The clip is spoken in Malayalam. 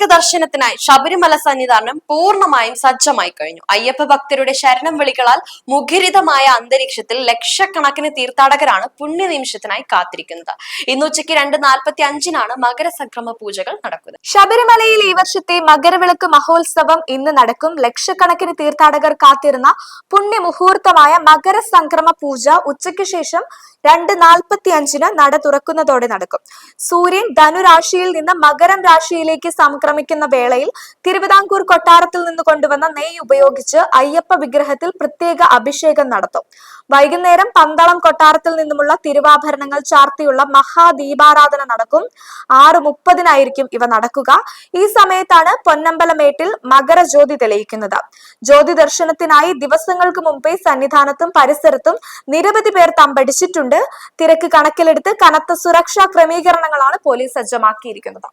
അയ്യപ്പ ദർശനത്തിനായി ശബരിമല സന്നിധാനം പൂർണ്ണമായും സജ്ജമായി കഴിഞ്ഞു. അയ്യപ്പ ഭക്തരുടെ ശരണം വിളികളാൽ മുഖരിതമായ അന്തരീക്ഷത്തിൽ ലക്ഷക്കണക്കിന് തീർത്ഥാടകരാണ് പുണ്യ നിമിഷത്തിനായി കാത്തിരിക്കുന്നത്. ഇന്ന് ഉച്ചയ്ക്ക് 2:45 മകരസംക്രമ പൂജകൾ നടക്കുന്നത്. ശബരിമലയിൽ ഈ വർഷത്തെ മകരവിളക്ക് മഹോത്സവം ഇന്ന് നടക്കും. ലക്ഷക്കണക്കിന് തീർത്ഥാടകർ കാത്തിരുന്ന പുണ്യമുഹൂർത്തമായ മകരസംക്രമ പൂജ ഉച്ചയ്ക്ക് ശേഷം 2:45 നട തുറക്കുന്നതോടെ നടക്കും. സൂര്യൻ ധനുരാശിയിൽ നിന്ന് മകരം രാശിയിലേക്ക് സംക്രമിക്കുന്ന വേളയിൽ തിരുവിതാംകൂർ കൊട്ടാരത്തിൽ നിന്ന് കൊണ്ടുവന്ന നെയ്യ് ഉപയോഗിച്ച് അയ്യപ്പ വിഗ്രഹത്തിൽ പ്രത്യേക അഭിഷേകം നടത്തും. വൈകുന്നേരം പന്തളം കൊട്ടാരത്തിൽ നിന്നുമുള്ള തിരുവാഭരണങ്ങൾ ചാർത്തിയുള്ള മഹാദീപാരാധന നടക്കും. 6:30 ഇവ നടക്കുക. ഈ സമയത്താണ് പൊന്നമ്പലമേട്ടിൽ മകരജ്യോതി തെളിയിക്കുന്നത്. ജ്യോതി ദർശനത്തിനായി ദിവസങ്ങൾക്ക് മുമ്പേ സന്നിധാനത്തും പരിസരത്തും നിരവധി പേർ തമ്പടിച്ചിട്ടുണ്ട്. തിരക്ക് കണക്കിലെടുത്ത് കനത്ത സുരക്ഷാ ക്രമീകരണങ്ങളാണ് പോലീസ് സജ്ജമാക്കിയിരിക്കുന്നത്.